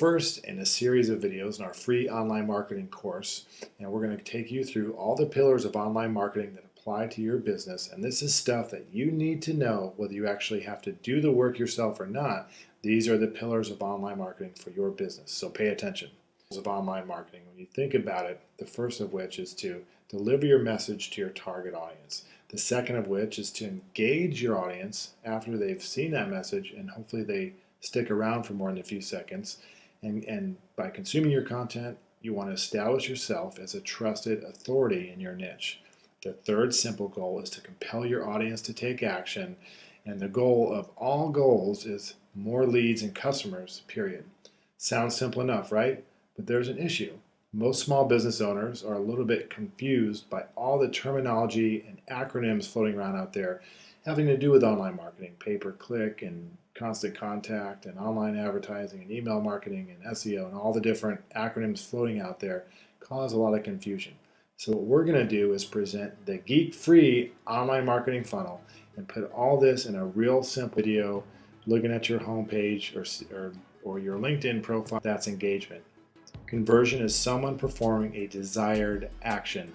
first in a series of videos in our free online marketing course, and we're going to take you through all the pillars of online marketing that apply to your business. And this is stuff that you need to know whether you actually have to do the work yourself or not. These are the pillars of online marketing for your business, so pay attention. Of online marketing, when you think about it, the first of which is to deliver your message to your target audience. The second of which is to engage your audience after they've seen that message, and hopefully they stick around for more than a few seconds. And by consuming your content, you want to establish yourself as a trusted authority in your niche. The third simple goal is to compel your audience to take action, and the goal of all goals is more leads and customers, period. Sounds simple enough, right? But there's an issue. Most small business owners are a little bit confused by all the terminology and acronyms floating around out there having to do with online marketing, pay-per-click and constant contact and online advertising and email marketing and SEO, and all the different acronyms floating out there cause a lot of confusion. So what we're going to do is present the geek-free online marketing funnel and put all this in a real simple video looking at your homepage or your LinkedIn profile. That's engagement. Conversion is someone performing a desired action.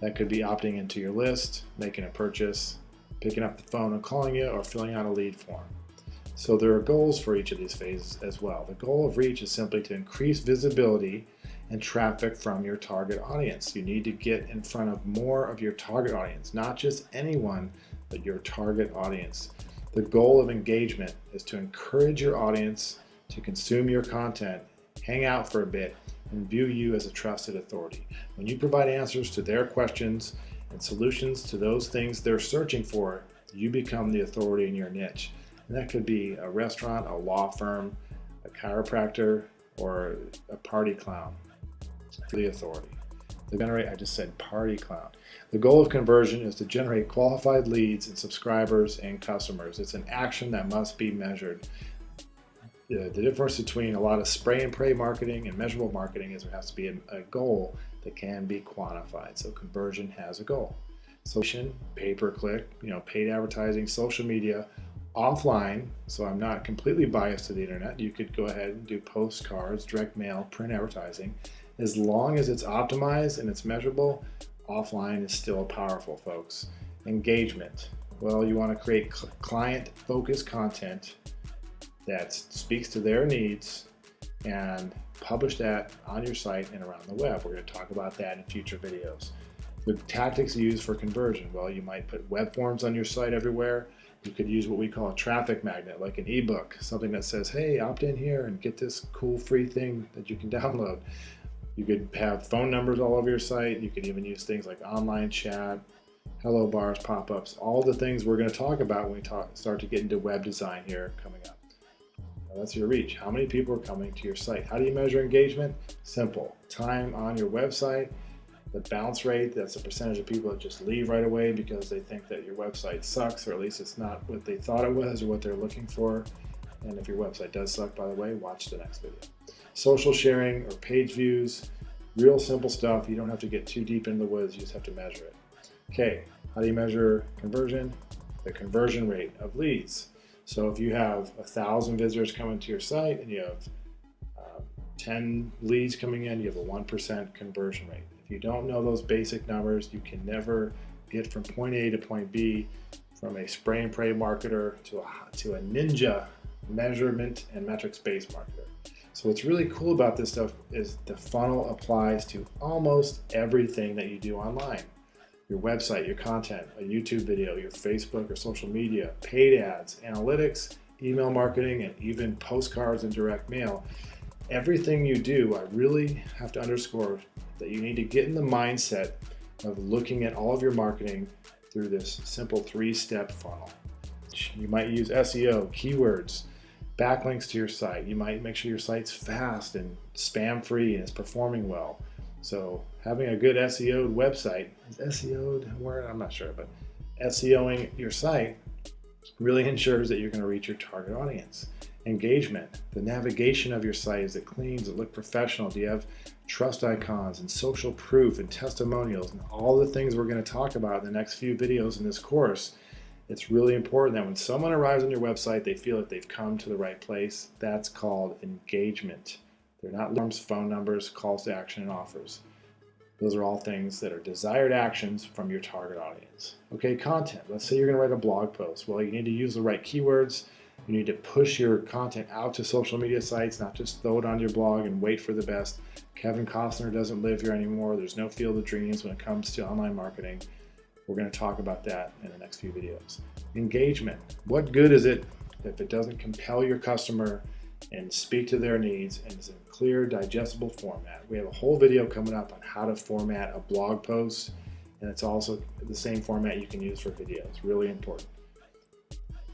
That could be opting into your list, making a purchase, picking up the phone and calling you, or filling out a lead form. So there are goals for each of these phases as well. The goal of reach is simply to increase visibility and traffic from your target audience. You need to get in front of more of your target audience, not just anyone, but your target audience. The goal of engagement is to encourage your audience to consume your content, hang out for a bit, and view you as a trusted authority. When you provide answers to their questions and solutions to those things they're searching for, you become the authority in your niche. And that could be a restaurant, a law firm, a chiropractor, or a party clown. The authority. I just said party clown. The goal of conversion is to generate qualified leads and subscribers and customers. It's an action that must be measured. The difference between a lot of spray and pray marketing and measurable marketing is there has to be a goal that can be quantified. So conversion has a goal. Social, pay-per-click, paid advertising, social media, offline. So I'm not completely biased to the internet. You could go ahead and do postcards, direct mail, print advertising. As long as it's optimized and it's measurable, offline is still powerful, folks. Engagement. Well, you want to create client-focused content that speaks to their needs and publish that on your site and around the web. We're going to talk about that in future videos. The tactics used for conversion. Well, you might put web forms on your site everywhere. You could use what we call a traffic magnet, like an ebook, something that says, hey, opt in here and get this cool free thing that you can download. You could have phone numbers all over your site. You could even use things like online chat, hello bars, pop-ups, all the things we're going to talk about when we start to get into web design here coming up. That's your reach. How many people are coming to your site? How do you measure engagement? Simple. Time on your website, the bounce rate, that's the percentage of people that just leave right away because they think that your website sucks, or at least it's not what they thought it was or what they're looking for. And if your website does suck, by the way, watch the next video. Social sharing or page views, real simple stuff. You don't have to get too deep into the woods, you just have to measure it. Okay, how do you measure conversion? The conversion rate of leads. So if you have 1,000 visitors coming to your site and you have 10 leads coming in, you have a 1% conversion rate. If you don't know those basic numbers, you can never get from point A to point B, from a spray and pray marketer to a ninja measurement and metrics-based marketer. So what's really cool about this stuff is the funnel applies to almost everything that you do online. Your website, your content, a YouTube video, your Facebook or social media, paid ads, analytics, email marketing, and even postcards and direct mail. Everything you do, I really have to underscore that you need to get in the mindset of looking at all of your marketing through this simple 3-step funnel. You might use SEO, keywords, backlinks to your site. You might make sure your site's fast and spam-free and it's performing well. So having a good SEO'd website, is SEO'd a word? I'm not sure, but SEOing your site really ensures that you're going to reach your target audience. Engagement, the navigation of your site, is it clean? Does it look professional? Do you have trust icons and social proof and testimonials and all the things we're going to talk about in the next few videos in this course? It's really important that when someone arrives on your website, they feel that they've come to the right place. That's called engagement. They're not forms, phone numbers, calls to action, and offers. Those are all things that are desired actions from your target audience. Okay, content. Let's say you're going to write a blog post. Well, you need to use the right keywords. You need to push your content out to social media sites, not just throw it on your blog and wait for the best. Kevin Costner doesn't live here anymore. There's no field of dreams when it comes to online marketing. We're going to talk about that in the next few videos. Engagement. What good is it if it doesn't compel your customer and speak to their needs and is in clear, digestible format? We have a whole video coming up on how to format a blog post, and it's also the same format you can use for videos. Really important.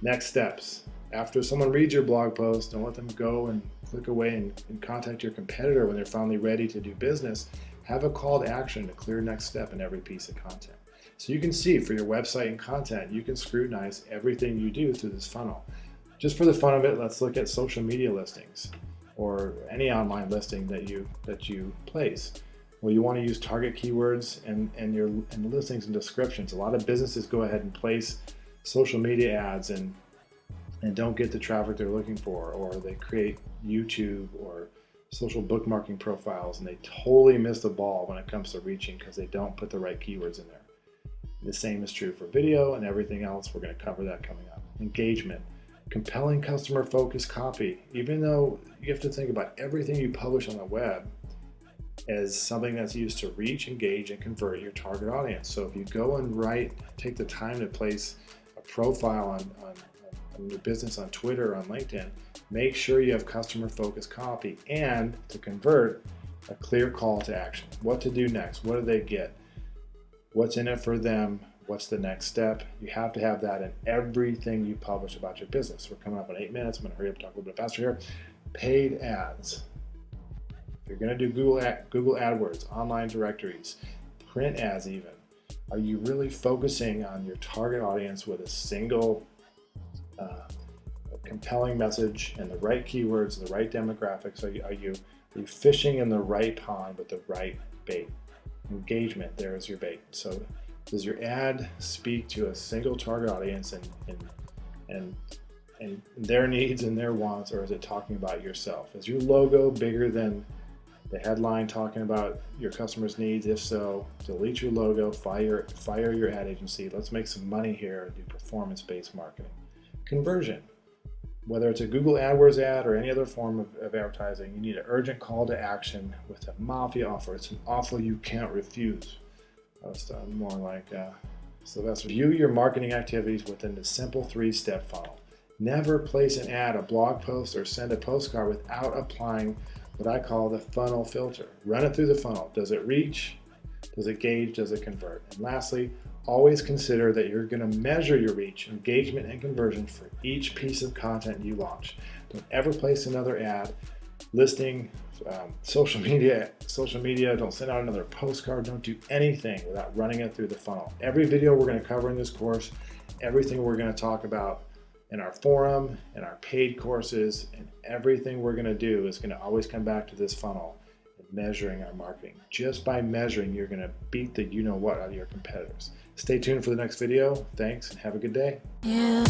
Next steps. After someone reads your blog post, don't let them go and click away and contact your competitor when they're finally ready to do business. Have a call to action, a clear next step in every piece of content. So you can see for your website and content, you can scrutinize everything you do through this funnel. Just for the fun of it, let's look at social media listings or any online listing that you place. Well, you want to use target keywords and the listings and descriptions. A lot of businesses go ahead and place social media ads and don't get the traffic they're looking for, or they create YouTube or social bookmarking profiles and they totally miss the ball when it comes to reaching because they don't put the right keywords in there. The same is true for video and everything else. We're going to cover that coming up. Engagement. Compelling customer-focused copy. Even though you have to think about everything you publish on the web as something that's used to reach, engage, and convert your target audience. So if you go and take the time to place a profile on your business on Twitter or on LinkedIn, make sure you have customer-focused copy and to convert a clear call to action. What to do next? What do they get? What's in it for them? What's the next step? You have to have that in everything you publish about your business. We're coming up in 8 minutes. I'm going to hurry up and talk a little bit faster here. Paid ads. If you're going to do Google AdWords, online directories, print ads even, are you really focusing on your target audience with a single compelling message and the right keywords, the right demographics? Are you fishing in the right pond with the right bait? Engagement, there is your bait. So does your ad speak to a single target audience and their needs and their wants, or is it talking about yourself? Is your logo bigger than the headline talking about your customers' needs? If so, delete your logo, fire your ad agency. Let's make some money here and do performance-based marketing. Conversion. Whether it's a Google AdWords ad or any other form of advertising, you need an urgent call to action with a mafia offer. It's an offer you can't refuse. That's more like Sylvester. View your marketing activities within the simple 3-step funnel. Never place an ad, a blog post, or send a postcard without applying what I call the funnel filter. Run it through the funnel. Does it reach? Does it gauge? Does it convert? And lastly, always consider that you're going to measure your reach, engagement, and conversion for each piece of content you launch. Don't ever place another ad, listing, social media. Don't send out another postcard. Don't do anything without running it through the funnel. Every video we're going to cover in this course, everything we're going to talk about in our forum, in our paid courses, and everything we're going to do is going to always come back to this funnel and measuring our marketing. Just by measuring, you're going to beat the you-know-what out of your competitors. Stay tuned for the next video. Thanks, and have a good day. Yeah.